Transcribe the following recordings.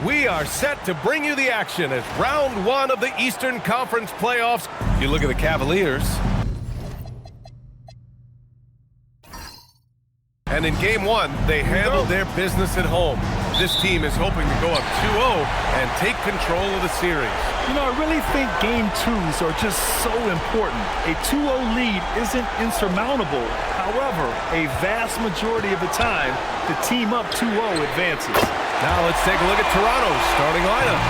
We are set to bring you the action as round one of the Eastern Conference playoffs. You look at the Cavaliers. And in game one, they handled their business at home. This team is hoping to go up 2-0 and take control of the series. You know, I really think game twos are just so important. A 2-0 lead isn't insurmountable. However, a vast majority of the time, the team up 2-0 advances. Now let's take a look at Toronto's starting lineup.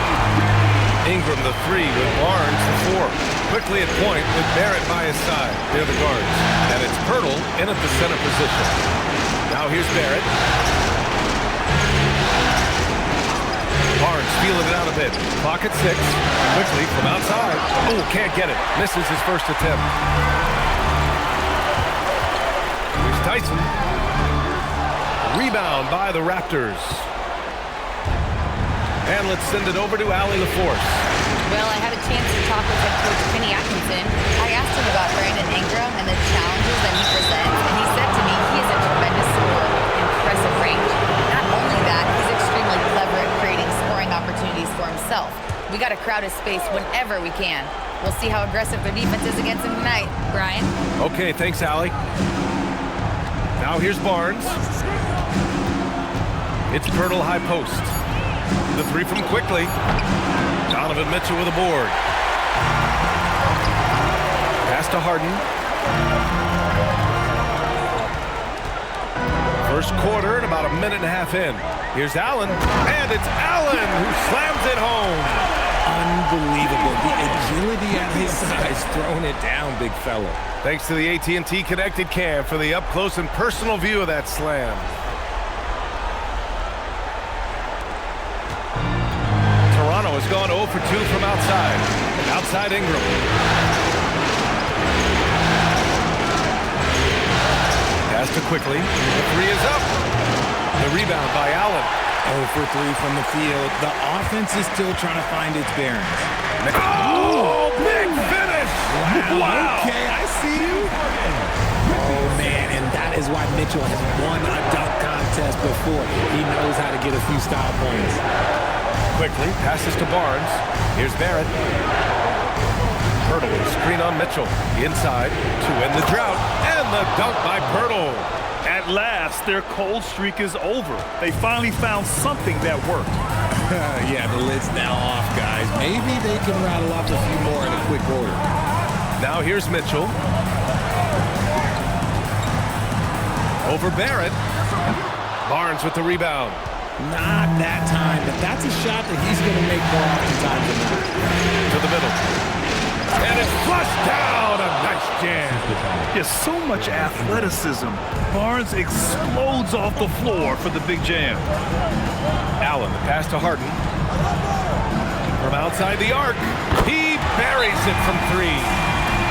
Ingram the 3 with Barnes the 4. Quickly at point with Barrett by his side. They're the guards. And it's Pirtle in at the center position. Now here's Barrett. Barnes feeling it out a bit. Clock at 6. Quickly from outside. Oh, can't get it. Misses his first attempt. Here's Tyson. Rebound by the Raptors. And let's send it over to Allie LaForce. Well, I had a chance to talk with head coach Kenny Atkinson. I asked him about Brandon Ingram and the challenges that he presents, and he said to me he is a tremendous scorer, impressive range. Not only that, he's extremely clever at creating scoring opportunities for himself. We got to crowd his space whenever we can. We'll see how aggressive their defense is against him tonight. Brian? Okay, thanks, Allie. Now here's Barnes. It's Pirtle high post. The 3 from quickly. Donovan Mitchell with a board. Pass to Harden. First quarter and about a minute and a half in. Here's Allen. And it's Allen who slams it home. Unbelievable. The agility at his size, throwing it down, big fella. Thanks to the AT&T Connected Cam for the up-close and personal view of that slam. Toronto has gone 0 for 2 from outside. Outside Ingram. Pass to quickly. The 3 is up. The rebound by Allen. 0 for 3 from the field. The offense is still trying to find its bearings. Oh, big finish! Wow. Okay, I see you. Oh, man, and that is why Mitchell has won a dunk contest before. He knows how to get a few style points. Quickly, passes to Barnes. Here's Barrett. Pirtle, screen on Mitchell. Inside to end the drought. And the dunk by Pirtle. At last, their cold streak is over. They finally found something that worked. Yeah, the lid's now off, guys. Maybe they can rattle off a few more in a quick order. Now here's Mitchell. Over Barrett. Barnes with the rebound. Not that time, but that's a shot that he's going to make more oftentimes than not. To the middle. And it's flushed down. A nice jam. There's so much athleticism. Barnes explodes off the floor for the big jam. Allen, the pass to Harden. From outside the arc. He buries it from 3.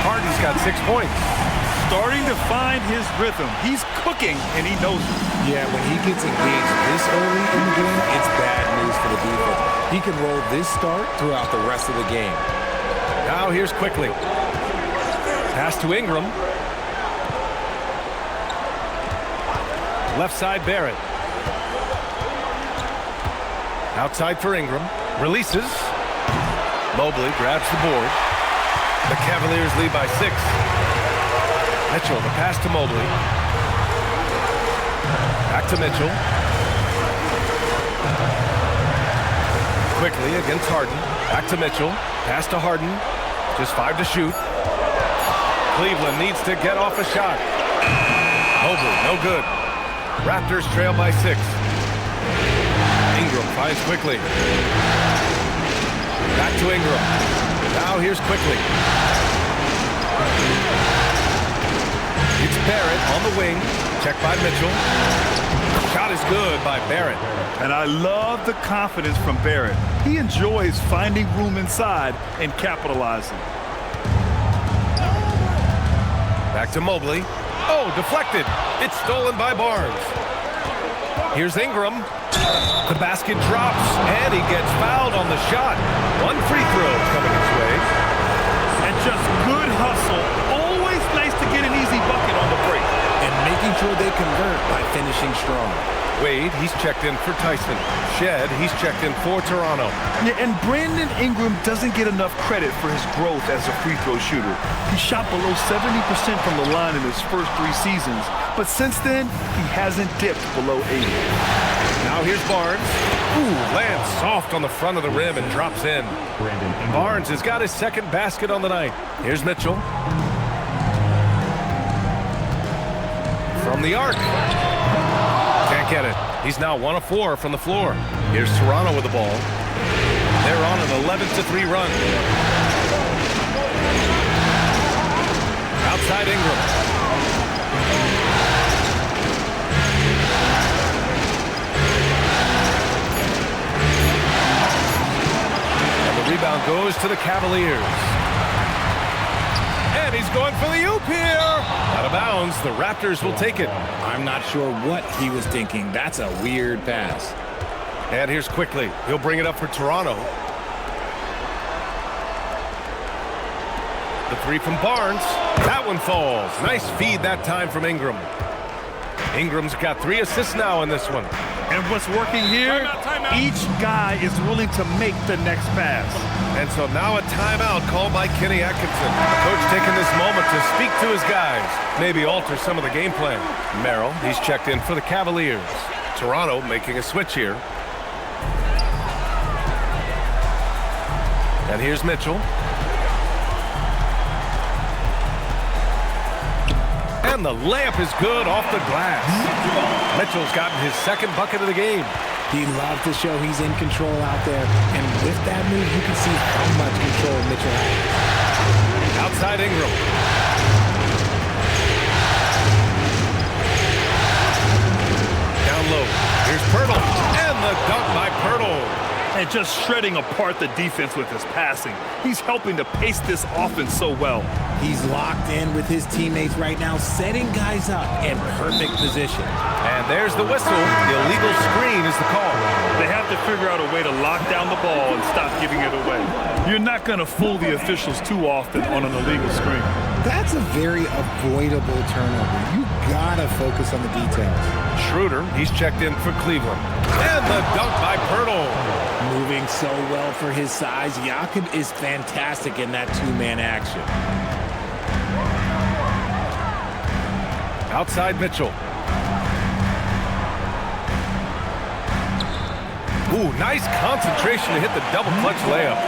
Harden's got 6 points. Starting to find his rhythm. He's cooking, and he knows it. Yeah, when he gets engaged this early in the game, it's bad news for the defense. He can roll this start throughout the rest of the game. Now here's quickly. Pass to Ingram. Left side Barrett. Outside for Ingram. Releases. Mobley grabs the board. The Cavaliers lead by 6. Mitchell, the pass to Mobley. Back to Mitchell. Quickly against Harden. Back to Mitchell. Pass to Harden. Just 5 to shoot. Cleveland needs to get off a shot. Mobley, no good. Raptors trail by 6. Ingram finds quickly. Back to Ingram. Now here's quickly. It's Barrett on the wing. Checked by Mitchell. Shot is good by Barrett. And I love the confidence from Barrett. He enjoys finding room inside and capitalizing. Back to Mobley. Oh, deflected. It's stolen by Barnes. Here's Ingram. The basket drops, and he gets fouled on the shot. 1 free throw coming his way. And just good hustle. Always nice to get an easy bucket on the break. And making sure they convert by finishing strong. Wade, he's checked in for Tyson. Shed, he's checked in for Toronto. Yeah, and Brandon Ingram doesn't get enough credit for his growth as a free throw shooter. He shot below 70% from the line in his first 3 seasons, but since then, he hasn't dipped below 80. Now here's Barnes. Ooh, lands soft on the front of the rim and drops in. Barnes has got his second basket on the night. Here's Mitchell. From the arc. Can't get it. He's now 1 of 4 from the floor. Here's Toronto with the ball. They're on an 11-3 run. Outside Ingram. And the rebound goes to the Cavaliers. And he's going for the oop here. Out of bounds. The Raptors will take it. I'm not sure what he was thinking. That's a weird pass. And here's Quickly. He'll bring it up for Toronto. The 3 from Barnes. That one falls. Nice feed that time from Ingram. Ingram's got 3 assists now in this one. And what's working here, Timeout. each guy is willing to make the next pass. And so now a timeout called by Kenny Atkinson. Coach taking this moment to speak to his guys. Maybe alter some of the game plan. Merrill, he's checked in for the Cavaliers. Toronto making a switch here. And here's Mitchell. And the layup is good off the glass. Mitchell's gotten his second bucket of the game. He loves to show he's in control out there. And with that move, you can see how much control Mitchell has. Outside Ingram. Down low. Here's Pirtle. And the dunk by Pirtle. And just shredding apart the defense with his passing. He's helping to pace this offense so well. He's locked in with his teammates right now, setting guys up in perfect position. And there's the whistle. The illegal screen is the call. They have to figure out a way to lock down the ball and stop giving it away. You're not going to fool the officials too often on an illegal screen. That's a very avoidable turnover. You gotta focus on the details. Schroeder, he's checked in for Cleveland. And the dunk by Pirtle. Moving so well for his size, Jakob is fantastic in that 2-man action. Outside Mitchell. Ooh, nice concentration to hit the double clutch layup.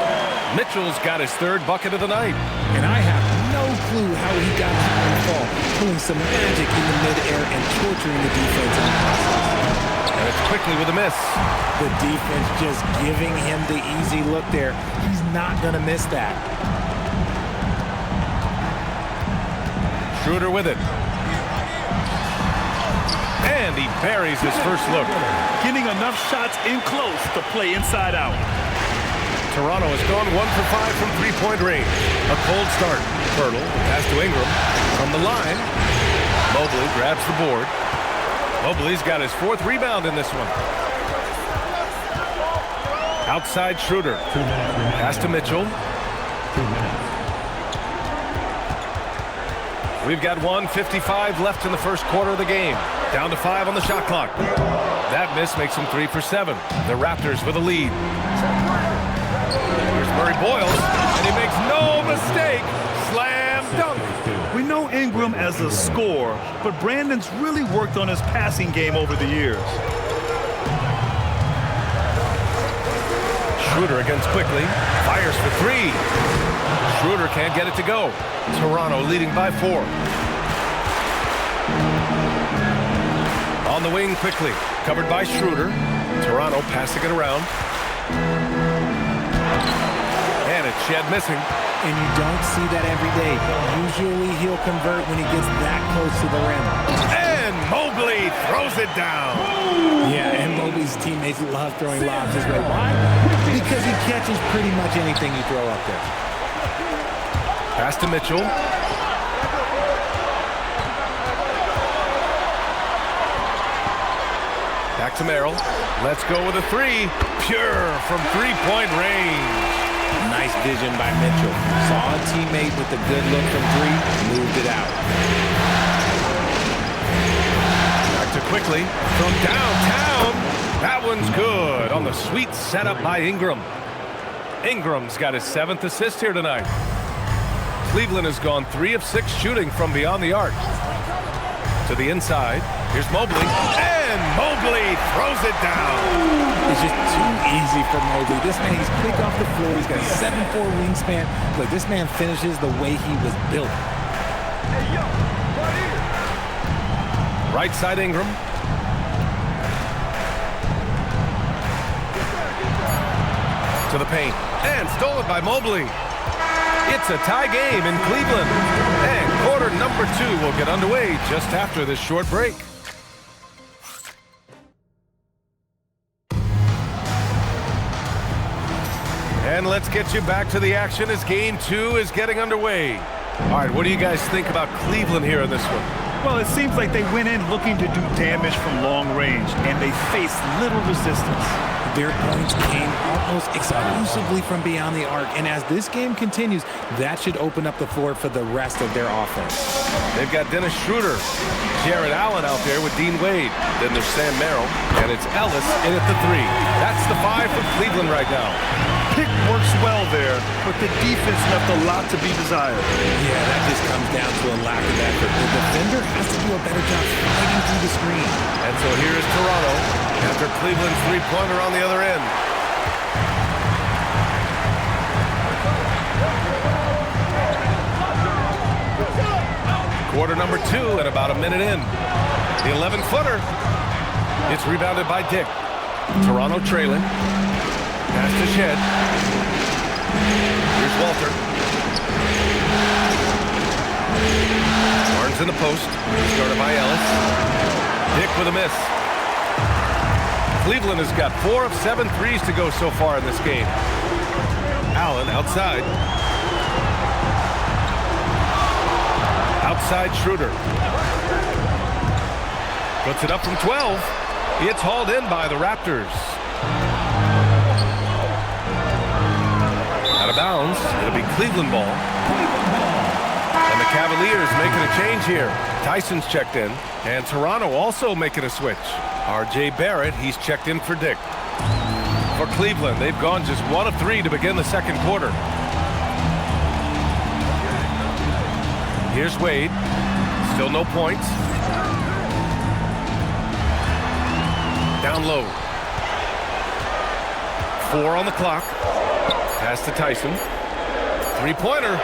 Mitchell's got his 3rd bucket of the night. And I have no clue how he got to the ball, pulling some magic in the midair and torturing the defense in the process. And it's Quickly with a miss. The defense just giving him the easy look there. He's not going to miss that. Schroeder with it. And he buries his first look. Getting enough shots in close to play inside out. Toronto has gone 1 for 5 from 3-point range. A cold start. Pirtle, pass to Ingram. From the line, Mobley grabs the board. Mobley's got his 4th rebound in this one. Outside Schroeder. Pass to Mitchell. We've got 1:55 left in the first quarter of the game. Down to 5 on the shot clock. That miss makes him 3 for 7. The Raptors with a lead. Here's Murray Boyles, and he makes no mistake. Slam dunk. We know Ingram as a scorer, but Brandon's really worked on his passing game over the years. Schroeder against Quickly. Fires for 3. Schroeder can't get it to go. Toronto leading by 4. On the wing Quickly. Covered by Schroeder. Toronto passing it around. And it's Shed missing. And you don't see that every day. Usually he'll convert when he gets that close to the rim. And Mobley throws it down. Yeah, and Mobley's teammates love throwing lobs his way. Why? Because he catches pretty much anything you throw up there. Pass to Mitchell. Back to Merrill. Let's go with a 3. Pure from 3-point range. Nice vision by Mitchell. Saw a teammate with a good look from 3, moved it out. Back to Quickly from downtown. one's good on the sweet setup by Ingram. Ingram's got his 7th assist here tonight. Cleveland has gone 3 of 6 shooting from beyond the arc. To the inside. Here's Mobley. And Mobley throws it down. It's just too easy for Mobley. This man, he's quick off the floor. He's got a 7'4" wingspan. Look, this man finishes the way he was built. Right side Ingram. To the paint. And stolen by Mobley. It's a tie game in Cleveland. And quarter number 2 will get underway just after this short break. And let's get you back to the action as game 2 is getting underway. All right, what do you guys think about Cleveland here in this one? Well, it seems like they went in looking to do damage from long range, and they faced little resistance. Their points came almost exclusively from beyond the arc, and as this game continues, that should open up the floor for the rest of their offense. They've got Dennis Schroeder, Jared Allen out there with Dean Wade. Then there's Sam Merrill, and it's Ellis in at the 3. That's the 5 for Cleveland right now. Pick works well there, but the defense left a lot to be desired. Yeah, that just comes down to a lack of effort. The defender has to do a better job fighting through the screen. And so here is Toronto after Cleveland's 3-pointer on the other end. Quarter number 2 and about a minute in. The 11-footer. It's rebounded by Dick. Toronto trailing. Pass to Shed. Here's Walter. Barnes in the post. Started by Ellis. Dick with a miss. Cleveland has got 4 of 7 threes to go so far in this game. Allen outside. Outside Schroeder. Puts it up from 12. It's hauled in by the Raptors. Out of bounds. It'll be Cleveland ball. And the Cavaliers making a change here. Tyson's checked in. And Toronto also making a switch. R.J. Barrett, he's checked in for Dick. For Cleveland, they've gone just 1 of 3 to begin the second quarter. Here's Wade. Still no points. Down low. 4 on the clock. Pass to Tyson. 3-pointer.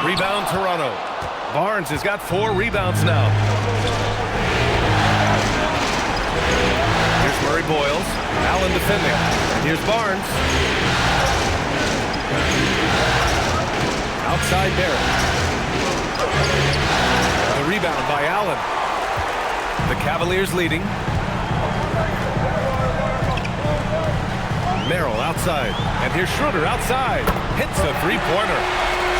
Rebound Toronto. Barnes has got 4 rebounds now. Here's Murray Boyles. Allen defending. And here's Barnes. Outside Barrett. The rebound by Allen. The Cavaliers leading. Merrill outside. And here's Schroeder outside. Hits a 3-pointer.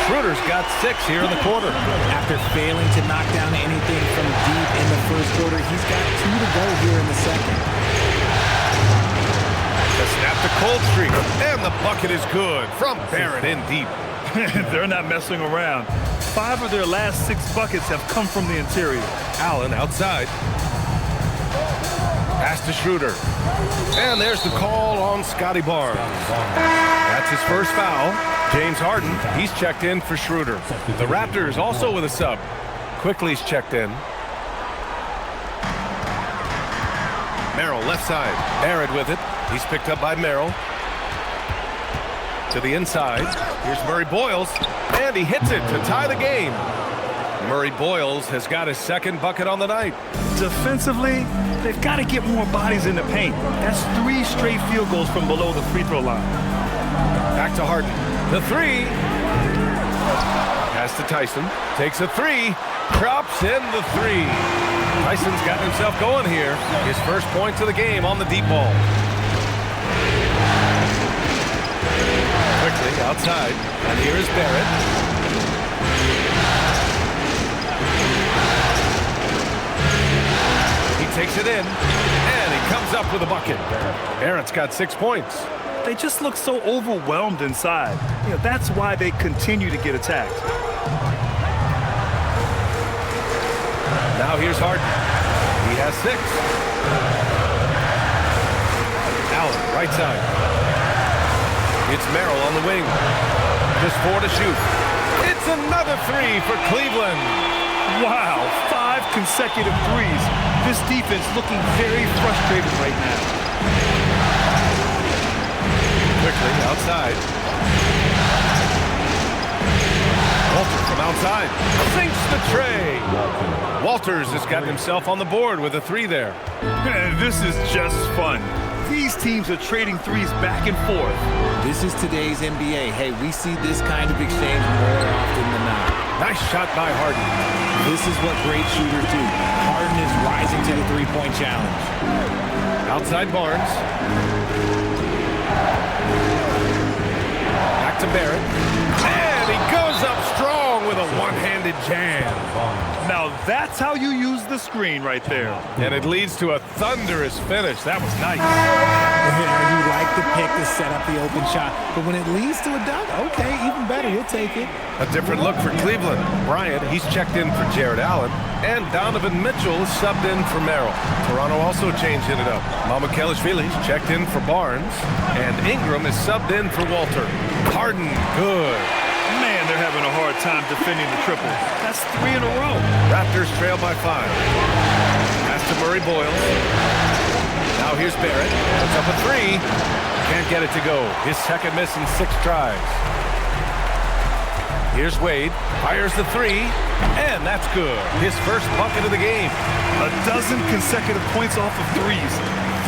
Schroeder's got 6 here in the quarter. After failing to knock down anything from deep in the first quarter, he's got 2 to go here in the second. To snap the cold streak. And the bucket is good from Barrett in deep. They're not messing around. 5 of their last 6 buckets have come from the interior. Allen outside. Pass to Schroeder. And there's the call on Scotty Barnes. That's his first foul. James Harden, he's checked in for Schroeder. The Raptors also with a sub. Quickly's checked in. Merrill left side. Barrett with it. He's picked up by Merrill. To the inside. Here's Murray Boyles. And he hits it to tie the game. Murray Boyles has got his second bucket on the night. Defensively, they've got to get more bodies in the paint. That's 3 straight field goals from below the free throw line. Back to Harden. The 3. Pass to Tyson. Takes a 3. Drops in the 3. Tyson's got himself going here. His first points of the game on the deep ball. Quickly outside. And here is Barrett. Takes it in, and he comes up with a bucket. Barrett's got 6 points. They just look so overwhelmed inside. You know, that's why they continue to get attacked. Now here's Harden. He has 6. Right side. It's Merrill on the wing. Just 4 to shoot. It's another 3 for Cleveland. Wow, 5 consecutive threes. This defense looking very frustrated right now. Quickly outside. Walter from outside. Sinks the tray. Walters has got himself on the board with a 3 there. Man, this is just fun. These teams are trading threes back and forth. This is today's NBA. Hey, we see this kind of exchange more often than not. Nice shot by Harden. This is what great shooters do. Harden is rising to the three-point challenge. Outside Barnes. Back to Barrett. And he goes up strong with a one-handed jam. Now that's how you use the screen right there. And it leads to a thunderous finish. That was nice. You like the pick to set up the open shot, but when it leads to a dunk, okay, even better, you'll take it. A different look for Cleveland. Bryant, he's checked in for Jared Allen. And Donovan Mitchell is subbed in for Merrill. Toronto also changing it up. Mamukelashvili's checked in for Barnes. And Ingram is subbed in for Walter. Harden, good. Man, they're having a hard time defending the triple. That's 3 in a row. Raptors trail by 5. Pass to Murray Boyles. Now here's Barrett. Puts up a 3. Can't get it to go. His second miss in 6 tries. Here's Wade. Fires the 3. And that's good. His first bucket of the game. A dozen consecutive points off of threes.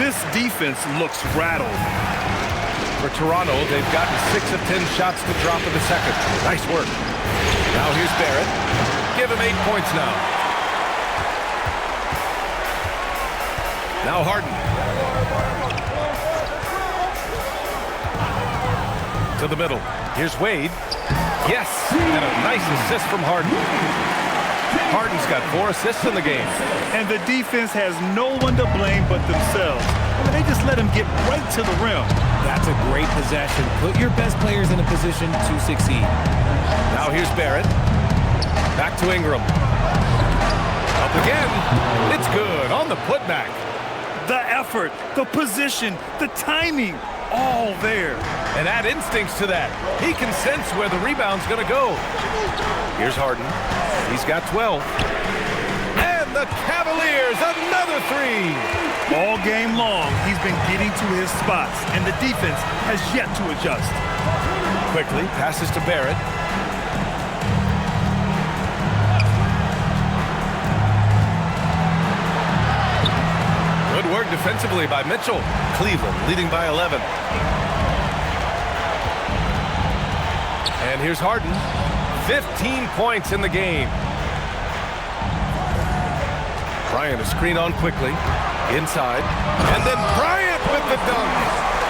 This defense looks rattled. For Toronto, they've gotten 6 of 10 shots to drop in the second. Nice work. Now here's Barrett. Give him 8 points now. Now Harden. To the middle. Here's Wade. Yes! And a nice assist from Harden. Harden's got 4 assists in the game. And the defense has no one to blame but themselves. They just let him get right to the rim. That's a great possession. Put your best players in a position to succeed. Now here's Barrett. Back to Ingram. Up again. It's good on the putback. The effort, the position, the timing, all there. And add instincts to that. He can sense where the rebound's going to go. Here's Harden. He's got 12. And the Cavaliers, another 3. All game long, he's been getting to his spots, and the defense has yet to adjust. Quickly, passes to Barrett. Good work defensively by Mitchell. Cleveland leading by 11. And here's Harden. 15 points in the game. Bryant, a screen on quickly. Inside. And then Bryant with the dunk.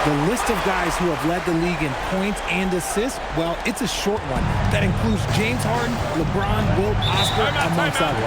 The list of guys who have led the league in points and assists, well, it's a short one. That includes James Harden, LeBron, Wilt, Oscar, amongst others.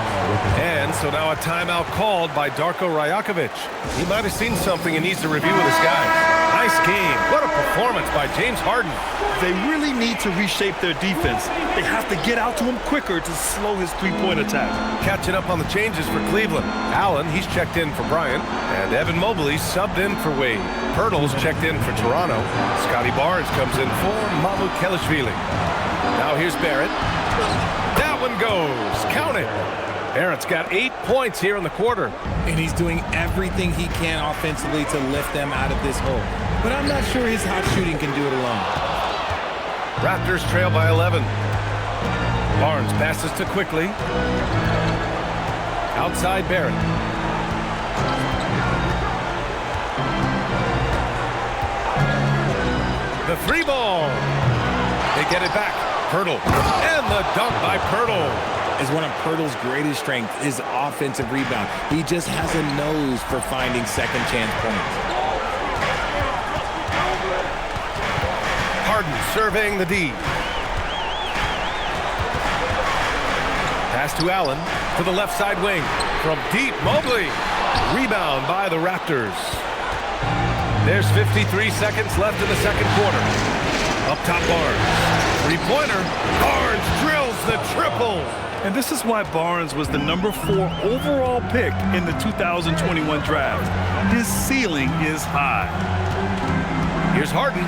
And so now a timeout called by Darko Rajakovic. He might have seen something and needs to review with his guys. Nice game. What a performance by James Harden. They really need to reshape their defense. They have to get out to him quicker to slow his three-point attack. Catching up on the changes for Cleveland. Allen, he's checked in for Bryant. And Evan Mobley subbed in for Wade. Pirtle's checked in for Toronto. Scotty Barnes comes in for Mamukelashvili. Now here's Barrett. That one goes. Count it. Barrett's got 8 points here in the quarter. And he's doing everything he can offensively to lift them out of this hole. But I'm not sure his hot shooting can do it alone. Raptors trail by 11. Barnes passes to Quickly. Outside Barrett. The 3 ball. They get it back. Pirtle. And the dunk by Pirtle. Is one of Pirtle's greatest strengths is offensive rebound. He just has a nose for finding second chance points. Harden surveying the D. Pass to Allen to the left side wing. From deep, Mobley. Rebound by the Raptors. There's 53 seconds left in the second quarter. Up top Barnes. Three-pointer. Barnes drills the triple. And this is why Barnes was the number 4 overall pick in the 2021 draft. His ceiling is high. Here's Harden.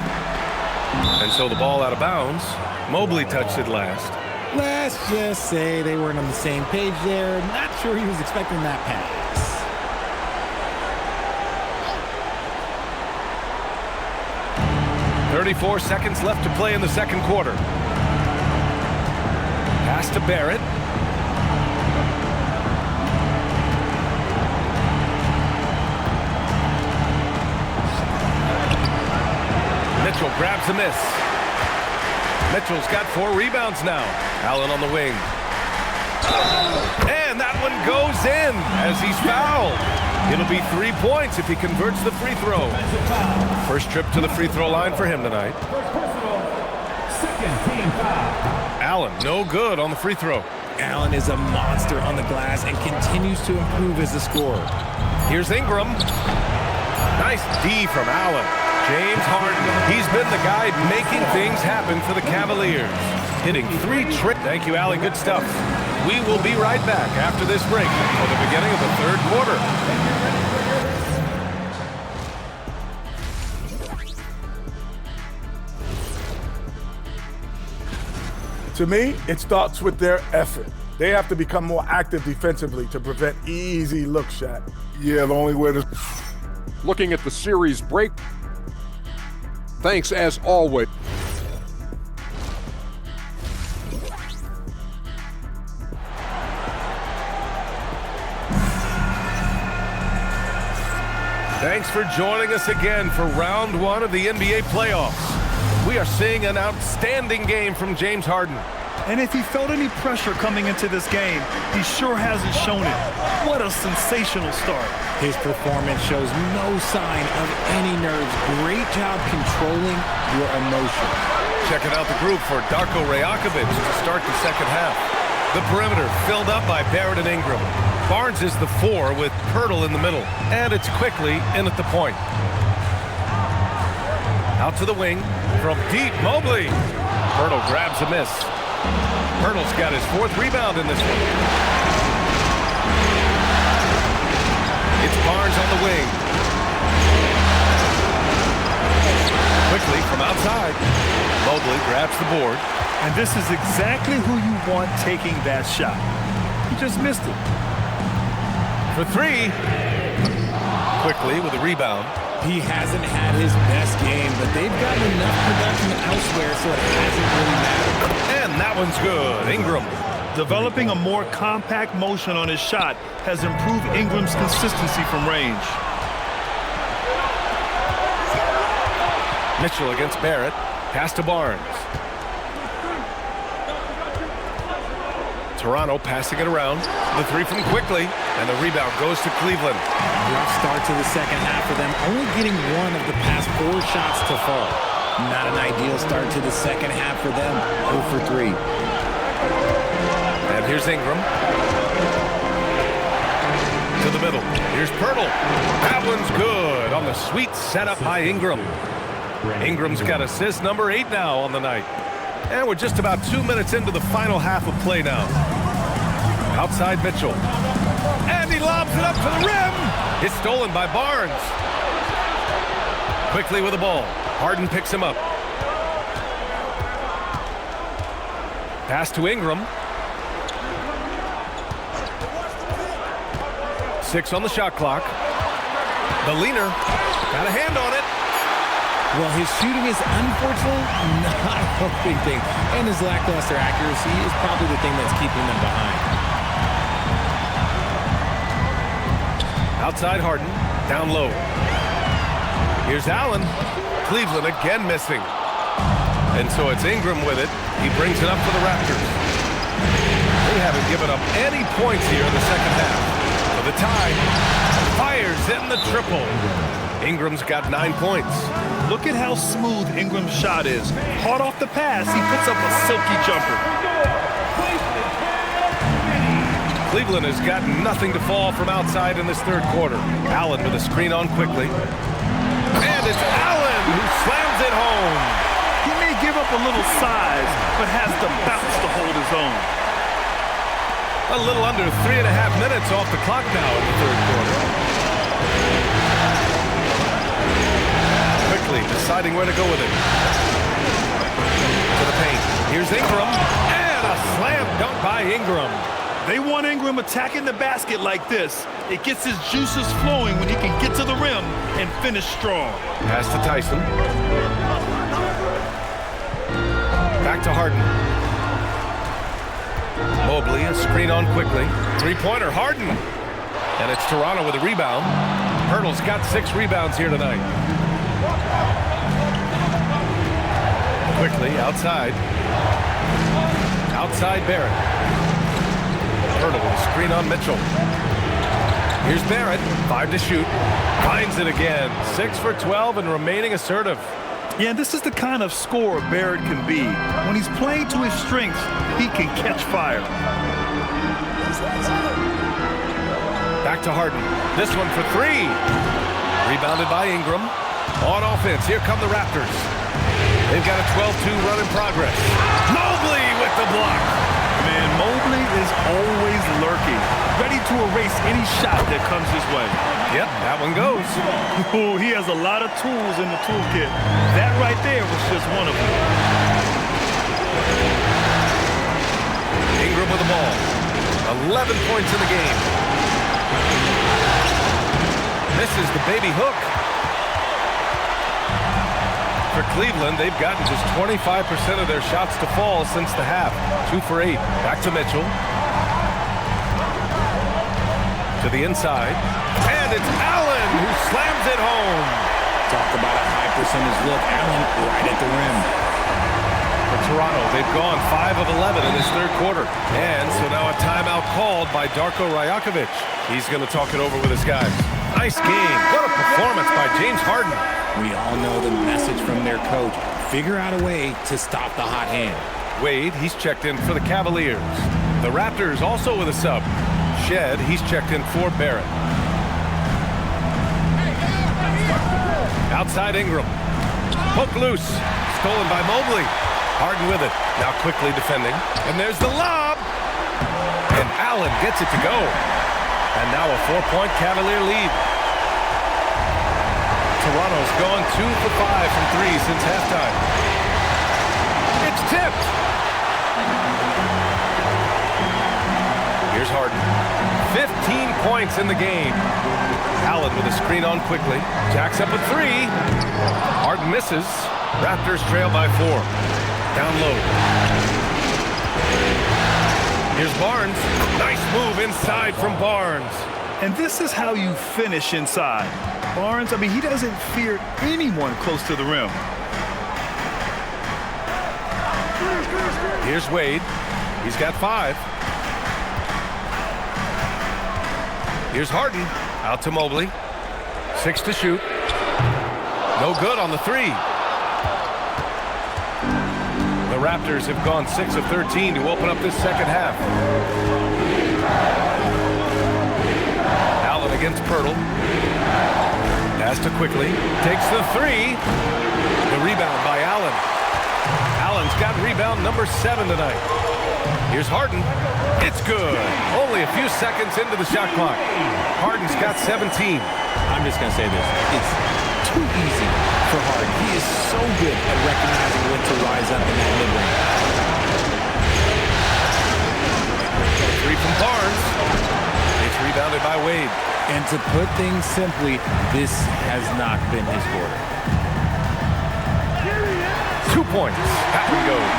And so the ball out of bounds. Mobley touched it last. Let's just say they weren't on the same page there. Not sure he was expecting that pass. "34 seconds left to play in the second quarter. Pass to Barrett. Mitchell grabs a miss. Mitchell's got 4 rebounds now. Allen on the wing. And that one goes in as he's fouled. It'll be 3 points if he converts the free throw. First trip to the free throw line for him tonight. Allen, no good on the free throw. Allen is a monster on the glass and continues to improve as a scorer. Here's Ingram. Nice D from Allen. James Harden, he's been the guy making things happen for the Cavaliers. Hitting 3 triples. Thank you, Allen. Good stuff. We will be right back after this break for the beginning of the third quarter. To me, it starts with their effort. They have to become more active defensively to prevent easy look shot. Yeah, the only way to... Looking at the series break. Thanks as always. Thanks for joining us again for round 1 of the NBA playoffs. We are seeing an outstanding game from James Harden. And if he felt any pressure coming into this game, he sure hasn't shown it. What a sensational start. His performance shows no sign of any nerves. Great job controlling your emotions. Checking out the group for Darko Rajakovic to start the second half. The perimeter filled up by Barrett and Ingram. Barnes is the 4 with Pirtle in the middle. And it's quickly in at the point. Out to the wing from deep, Mobley. Pirtle grabs a miss. Pirtle's got his 4th rebound in this one. It's Barnes on the wing. Quickly from outside. Mobley grabs the board. And this is exactly who you want taking that shot. He just missed it. For 3. Quickly with a rebound. He hasn't had his best game, but they've gotten enough production elsewhere, so it hasn't really mattered. And that one's good. Ingram. Developing a more compact motion on his shot has improved Ingram's consistency from range. Mitchell against Barrett. Pass to Barnes. Toronto passing it around. The 3 from Quickly, and the rebound goes to Cleveland. Rough start to the second half for them, only getting 1 of the past 4 shots to fall. Not an ideal start to the second half for them. 0 for 3. And here's Ingram. To the middle. Here's Pirtle. That one's good on the sweet setup by Ingram. Ingram's got assist number 8 now on the night. And we're just about 2 minutes into the final half of play now. Outside Mitchell. And he lobs it up to the rim. It's stolen by Barnes. Quickly with the ball. Harden picks him up. Pass to Ingram. 6 on the shot clock. The leaner got a hand on it. Well, his shooting is unfortunately not a big thing, and his lackluster accuracy is probably the thing that's keeping them behind. Outside Harden, down low. Here's Allen. Cleveland again missing. And so it's Ingram with it. He brings it up for the Raptors. They haven't given up any points here in the second half. For the tie, fires in the triple. Ingram's got 9 points. Look at how smooth Ingram's shot is. Hard off the pass, he puts up a silky jumper. Cleveland has got nothing to fall from outside in this third quarter. Allen with a screen on Quickly. And it's Allen who slams it home. He may give up a little size, but has the bounce to hold his own. A little under 3.5 minutes off the clock now in the third quarter. Quickly Quickly deciding where to go with it. To the paint. Here's Ingram. And a slam dunk by Ingram. They want Ingram attacking the basket like this. It gets his juices flowing when he can get to the rim and finish strong. Pass to Tyson. Back to Harden. Mobley, a screen on quickly. Three-pointer, Harden. And it's Toronto with a rebound. Hurdle's got 6 rebounds here tonight. Quickly, outside. Outside Barrett. Hurdle with a screen on Mitchell. Here's Barrett, 5 to shoot. Finds it again. 6 for 12 and remaining assertive. Yeah, this is the kind of scorer Barrett can be. When he's playing to his strengths, he can catch fire. Back to Harden. This one for 3. Rebounded by Ingram. On offense, here come the Raptors. They've got a 12-2 run in progress. Mobley with the block. Man, Mobley is always lurking, ready to erase any shot that comes his way. Yep, that one goes. Ooh, he has a lot of tools in the toolkit. That right there was just one of them. Ingram with the ball. 11 points in the game. Misses the baby hook. For Cleveland, they've gotten just 25% of their shots to fall since the half. 2 for 8. Back to Mitchell. To the inside. And it's Allen who slams it home. Talk about a high percentage look. Allen right at the rim. For Toronto, they've gone 5 of 11 in this third quarter. And so now a timeout called by Darko Rajakovic. He's going to talk it over with his guys. Nice game. What a performance by James Harden. We all know the message from their coach. Figure out a way to stop the hot hand. Wade, he's checked in for the Cavaliers. The Raptors also with a sub. Shed, he's checked in for Barrett. Outside Ingram. Hook loose. Stolen by Mobley. Harden with it. Now quickly defending. And there's the lob. And Allen gets it to go. And now a 4-point Cavalier lead. Toronto's gone 2 for 5 from 3 since halftime. It's tipped. Here's Harden. 15 points in the game. Allen with a screen on quickly. Jacks up a 3. Harden misses. Raptors trail by 4. Down low. Here's Barnes. Nice move inside from Barnes. And this is how you finish inside. Barnes, I mean, he doesn't fear anyone close to the rim. Here's Wade. He's got 5. Here's Harden. Out to Mobley. 6 to shoot. No good on the 3. The Raptors have gone 6 of 13 to open up this second half. Allen against Pirtle. Pass to quickly. Takes the 3. The rebound by Allen. Allen's got rebound number 7 tonight. Here's Harden. It's good. Only a few seconds into the shot clock. Harden's got 17. I'm just going to say this. It's too easy for Harden. He is so good at recognizing when to rise up in that mid-range. 3 from Barnes. It's rebounded by Wade. And to put things simply, this has not been his quarter. 2 points. That one goes.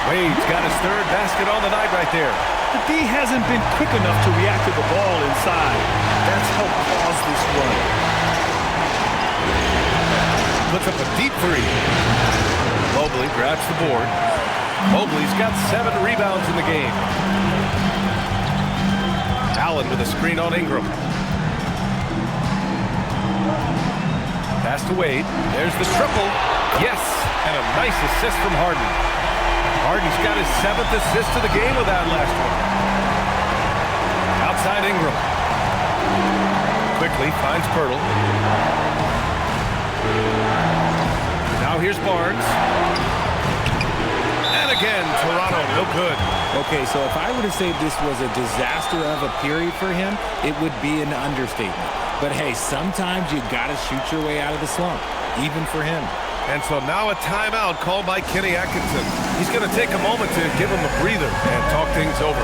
Wade's got his 3rd basket on the night right there. The D hasn't been quick enough to react to the ball inside. That's helped cause this run. Puts up a deep 3. Mobley grabs the board. Mobley's got 7 rebounds in the game. Allen with a screen on Ingram. Pass to Wade. There's the triple. Yes, and a nice assist from Harden. Harden's got his 7th assist of the game with that last one. Outside Ingram. Quickly finds Pirtle. Now here's Barnes. And again, Toronto, no good. Okay, so if I were to say this was a disaster of a period for him, it would be an understatement. But hey, sometimes you got to shoot your way out of the slump, even for him. And so now a timeout called by Kenny Atkinson. He's going to take a moment to give him a breather and talk things over.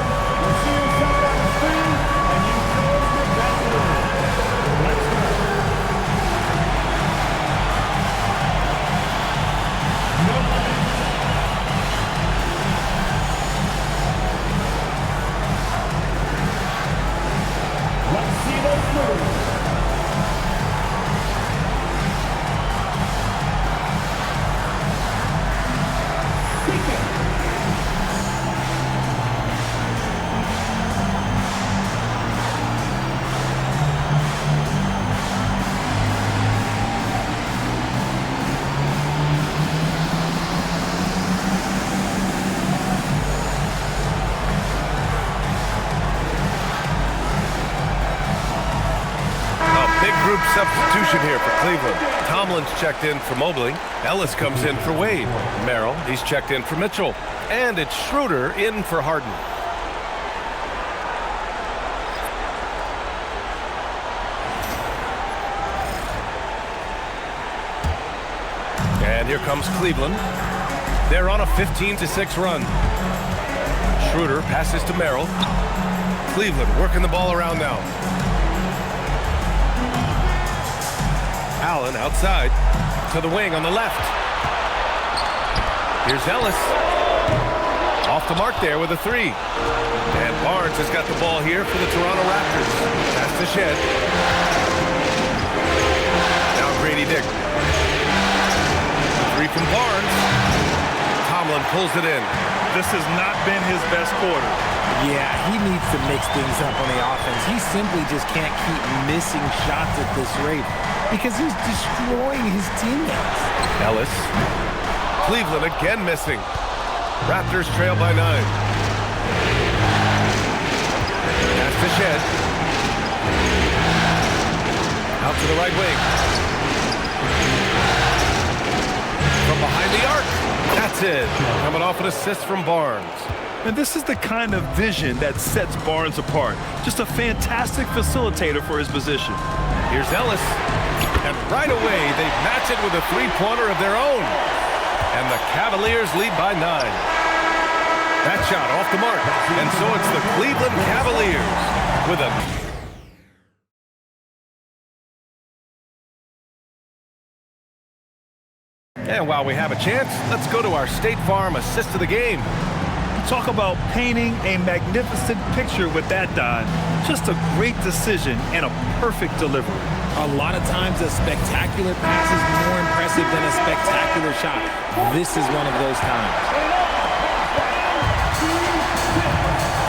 Group substitution here for Cleveland. Tomlin's checked in for Mobley. Ellis comes in for Wade. Merrill, he's checked in for Mitchell. And it's Schroeder in for Harden. And here comes Cleveland. They're on a 15-6 run. Schroeder passes to Merrill. Cleveland working the ball around now. Allen outside to the wing on the left. Here's Ellis. Off the mark there with a three. And Barnes has got the ball here for the Toronto Raptors. That's the Shed. Now Grady Dick. Three from Barnes. Tomlin pulls it in. This has not been his best quarter. Yeah, he needs to mix things up on the offense. He simply just can't keep missing shots at this rate because he's destroying his teammates. Ellis. Cleveland again missing. Raptors trail by 9. Pass to Shed. Out to the right wing. From behind the arc. That's it. Coming off an assist from Barnes. And this is the kind of vision that sets Barnes apart. Just a fantastic facilitator for his position. Here's Ellis. And right away, they match it with a three-pointer of their own. And the Cavaliers lead by 9. That shot off the mark. And so it's the Cleveland Cavaliers with a... And while we have a chance, let's go to our State Farm assist of the game. Talk about painting a magnificent picture with that dive. Just a great decision and a perfect delivery. A lot of times a spectacular pass is more impressive than a spectacular shot. This is one of those times.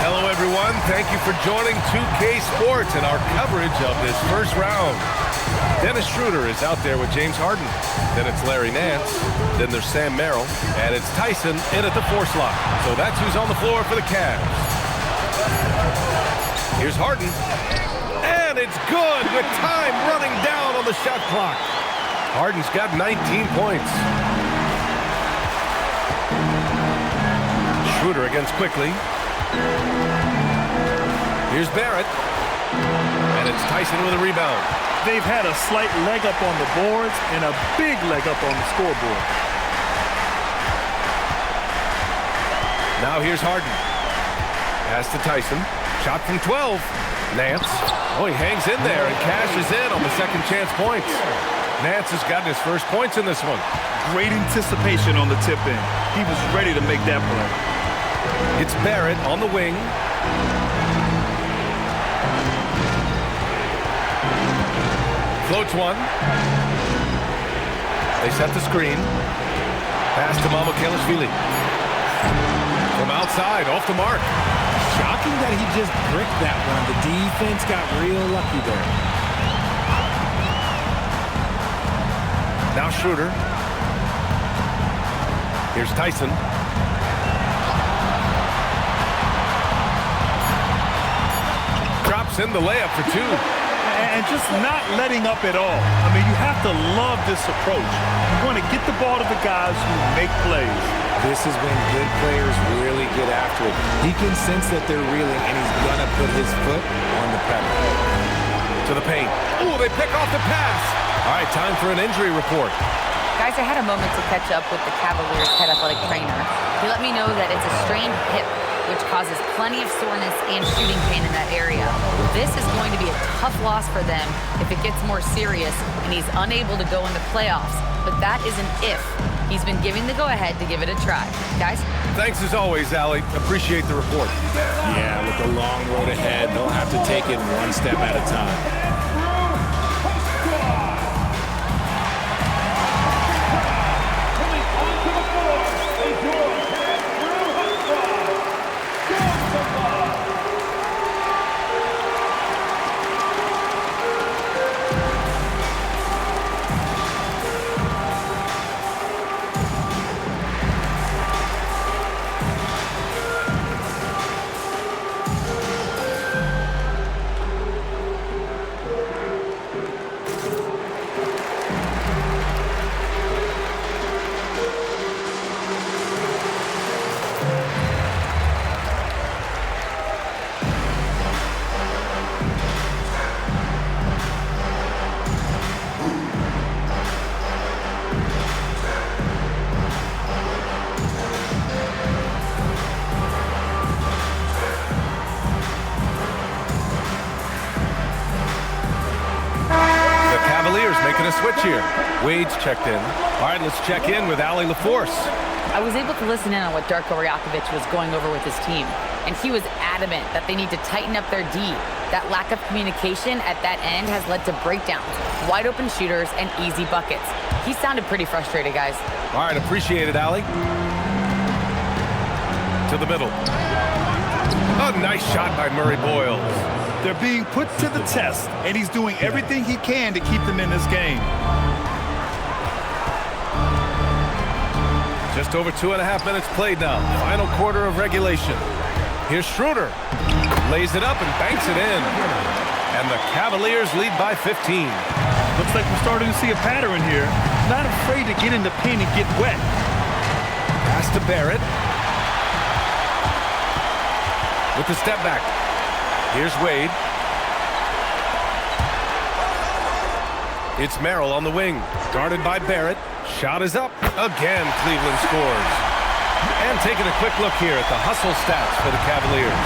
Hello, everyone. Thank you for joining 2K Sports and our coverage of this first round. Dennis Schroeder is out there with James Harden. Then it's Larry Nance. Then there's Sam Merrill. And it's Tyson in at the 4 slot. So that's who's on the floor for the Cavs. Here's Harden. And it's good with time running down on the shot clock. Harden's got 19 points. Schroeder against Quickly. Here's Barrett. And it's Tyson with a rebound. They've had a slight leg up on the boards and a big leg up on the scoreboard. Now here's Harden. Pass to Tyson. Shot from 12. Nance. Oh, he hangs in there and cashes in on the second chance points. Nance has gotten his first points in this one. Great anticipation on the tip in. He was ready to make that play. It's Barrett on the wing. Floats one. They set the screen. Pass to Mamukelashvili. From outside, off the mark. Shocking that he just bricked that one. The defense got real lucky there. Now Schroeder. Here's Tyson. Drops in the layup for 2. And just not letting up at all. I mean, you have to love this approach. You want to get the ball to the guys who make plays. This is when good players really get after it. He can sense that they're reeling, and he's going to put his foot on the pedal. To the paint. Ooh, they pick off the pass. All right, time for an injury report. Guys, I had a moment to catch up with the Cavaliers head athletic trainer. He let me know that it's a strained hip, which causes plenty of soreness and shooting pain in that area. This is going to be a tough loss for them if it gets more serious and he's unable to go in the playoffs. But that is an if. He's been giving the go-ahead to give it a try. Guys? Thanks as always, Allie. Appreciate the report. Yeah, with the long road ahead, they'll have to take it one step at a time. Making a switch here. Wade's checked in. All right, let's check in with Allie LaForce. I was able to listen in on what Darko Rajakovic was going over with his team, and he was adamant that they need to tighten up their D. That lack of communication at that end has led to breakdowns, wide open shooters, and easy buckets. He sounded pretty frustrated, guys. All right, appreciate it, Allie. To the middle. A nice shot by Murray Boyles. They're being put to the test, and he's doing everything he can to keep them in this game. Just over 2.5 minutes played now. Final quarter of regulation. Here's Schroeder. Lays it up and banks it in. And the Cavaliers lead by 15. Looks like we're starting to see a pattern here. Not afraid to get in the paint and get wet. Pass to Barrett. With the step back. Here's Wade. It's Merrill on the wing. Guarded by Barrett. Shot is up. Again, Cleveland scores. And taking a quick look here at the hustle stats for the Cavaliers.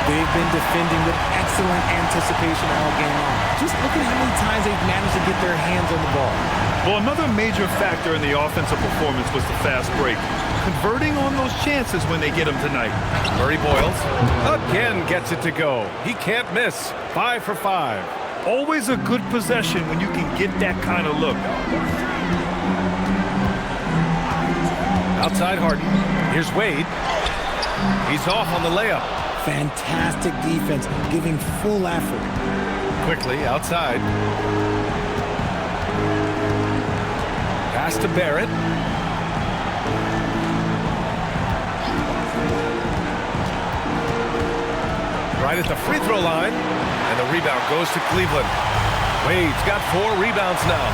They've been defending with excellent anticipation all game long. Just look at how many times they've managed to get their hands on the ball. Well, another major factor in the offensive performance was the fast break. Converting on those chances when they get them tonight. Murray Boyles again gets it to go. He can't miss. 5 for 5. Always a good possession when you can get that kind of look. Outside Harden. Here's Wade. He's off on the layup. Fantastic defense, giving full effort. Quickly outside. Pass to Barrett. Right at the free throw line. And the rebound goes to Cleveland. Wade's got 4 rebounds now.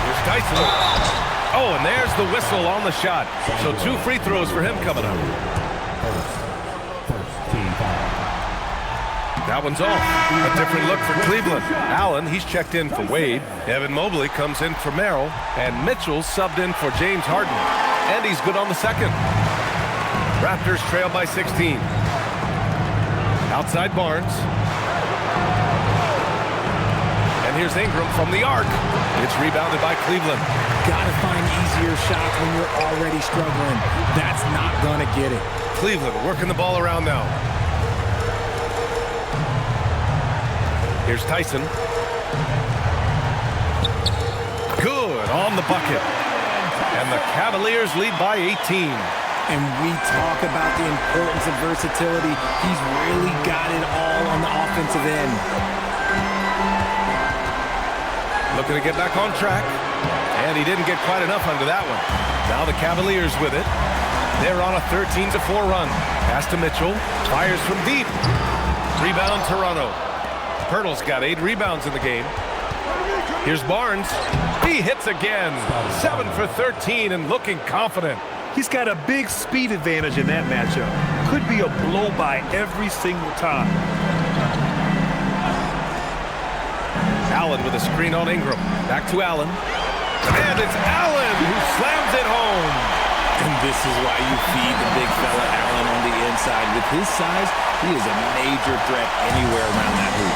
Here's Tyson. Oh, and there's the whistle on the shot. So 2 free throws for him coming up. That one's off. A different look for Cleveland. Allen, he's checked in for Wade. Evan Mobley comes in for Merrill. And Mitchell subbed in for James Harden. And he's good on the second. Raptors trail by 16. Outside Barnes. And here's Ingram from the arc. It's rebounded by Cleveland. Gotta find easier shots when you're already struggling. That's not gonna get it. Cleveland working the ball around now. Here's Tyson. Good on the bucket. And the Cavaliers lead by 18. And we talk about the importance of versatility. He's really got it all on the offensive end. Looking to get back on track. And he didn't get quite enough under that one. Now the Cavaliers with it. They're on a 13-4 run. Pass to Mitchell. Fires from deep. Rebound Toronto. Pirtle's got 8 rebounds in the game. Here's Barnes. He hits again. 7 for 13 and looking confident. He's got a big speed advantage in that matchup. Could be a blow by every single time. Allen with a screen on Ingram. Back to Allen. And it's Allen who slams it home. And this is why you feed the big fella Allen on the inside. With his size, he is a major threat anywhere around that hoop.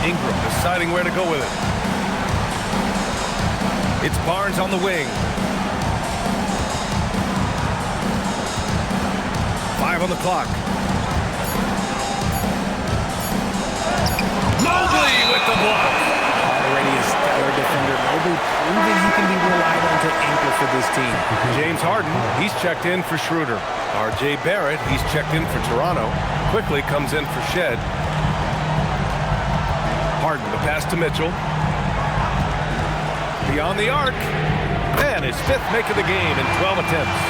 Ingram deciding where to go with it. It's Barnes on the wing. 5 on the clock. Mobley with the block. Already a stellar defender. Mobley proving he can be relied on to anchor for this team. James Harden, he's checked in for Schroeder. R.J. Barrett, he's checked in for Toronto. Quickly comes in for Shed. Harden, the pass to Mitchell. Beyond the arc. And his 5th make of the game in 12 attempts.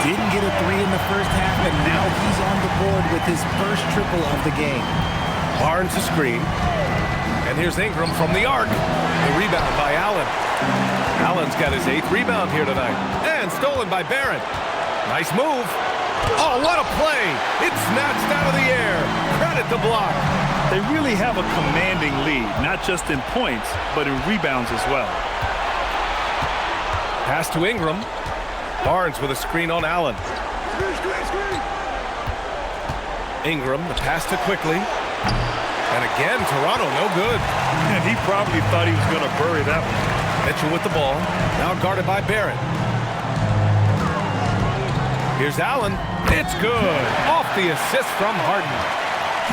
Didn't get a 3 in the first half, and now he's on the board with his first triple of the game. Barnes a screen. And here's Ingram from the arc. The rebound by Allen. Allen's got his 8th rebound here tonight. And stolen by Barrett. Nice move. Oh, what a play. It's snatched out of the air. Credit the block. They really have a commanding lead, not just in points, but in rebounds as well. Pass to Ingram. Barnes with a screen on Allen. Ingram, the pass to Quickly. And again, Toronto, no good. And he probably thought he was going to bury that one. Mitchell with the ball. Now guarded by Barrett. Here's Allen. It's good. Off the assist from Harden.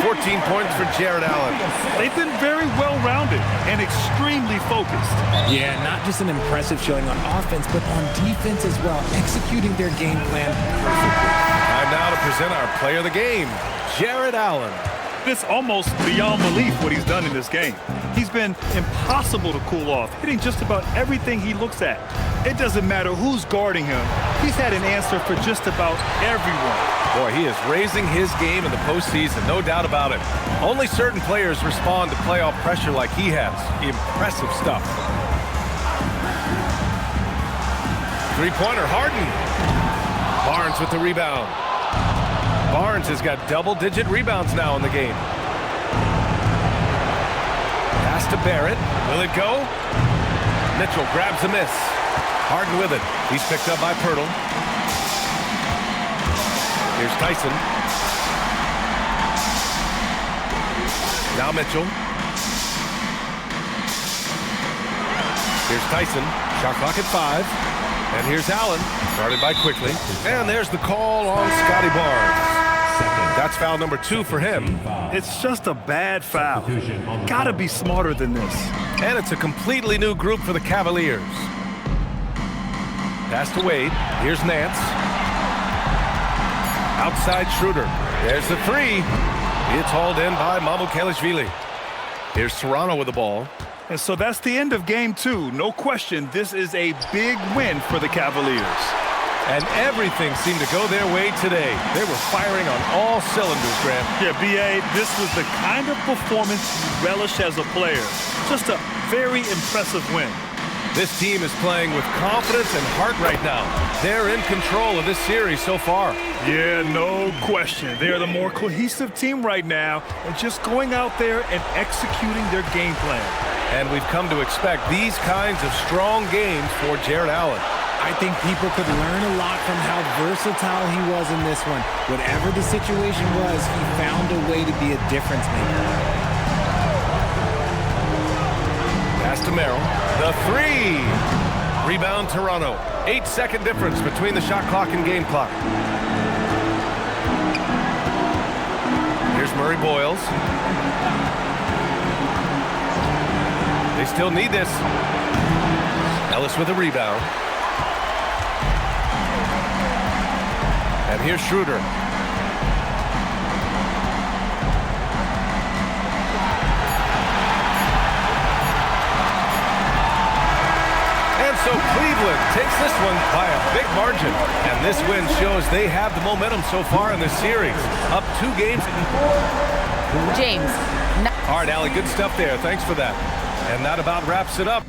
14 points for Jared Allen. They've been very well-rounded and extremely focused. Yeah, not just an impressive showing on offense, but on defense as well, executing their game plan perfectly. Time now to present our player of the game, Jared Allen. It's almost beyond belief what he's done in this game. He's been impossible to cool off, hitting just about everything he looks at. It doesn't matter who's guarding him. He's had an answer for just about everyone. Boy, he is raising his game in the postseason, no doubt about it. Only certain players respond to playoff pressure like he has. Impressive stuff. Three-pointer, Harden. Barnes with the rebound. Barnes has got double-digit rebounds now in the game. Pass to Barrett. Will it go? Mitchell grabs a miss. Harden with it. He's picked up by Pirtle. Here's Tyson. Now Mitchell. Here's Tyson. Shot clock at 5. And here's Allen. Guarded by Quickly. And there's the call on Scotty Barnes. That's foul number 2 for him. It's just a bad foul. Gotta be smarter than this. And it's a completely new group for the Cavaliers. Pass to Wade. Here's Nance. Outside Schroeder. There's the 3. It's hauled in by Mamukelashvili. Here's Toronto with the ball. And so that's the end of game 2. No question, this is a big win for the Cavaliers. And everything seemed to go their way today. They were firing on all cylinders, Grant. Yeah, B.A., this was the kind of performance you relish as a player. Just a very impressive win. This team is playing with confidence and heart right now. They're in control of this series so far. Yeah, no question. They're the more cohesive team right now and just going out there and executing their game plan. And we've come to expect these kinds of strong games for Jared Allen. I think people could learn a lot from how versatile he was in this one. Whatever the situation was, he found a way to be a difference maker. Pass to Merrill. The 3. Rebound Toronto. 8-second difference between the shot clock and game clock. Here's Murray Boyles. They still need this. Ellis with a rebound. And here's Schroeder. And so Cleveland takes this one by a big margin. And this win shows they have the momentum so far in this series. Up 2 games. James. All right, Allie, good stuff there. Thanks for that. And that about wraps it up.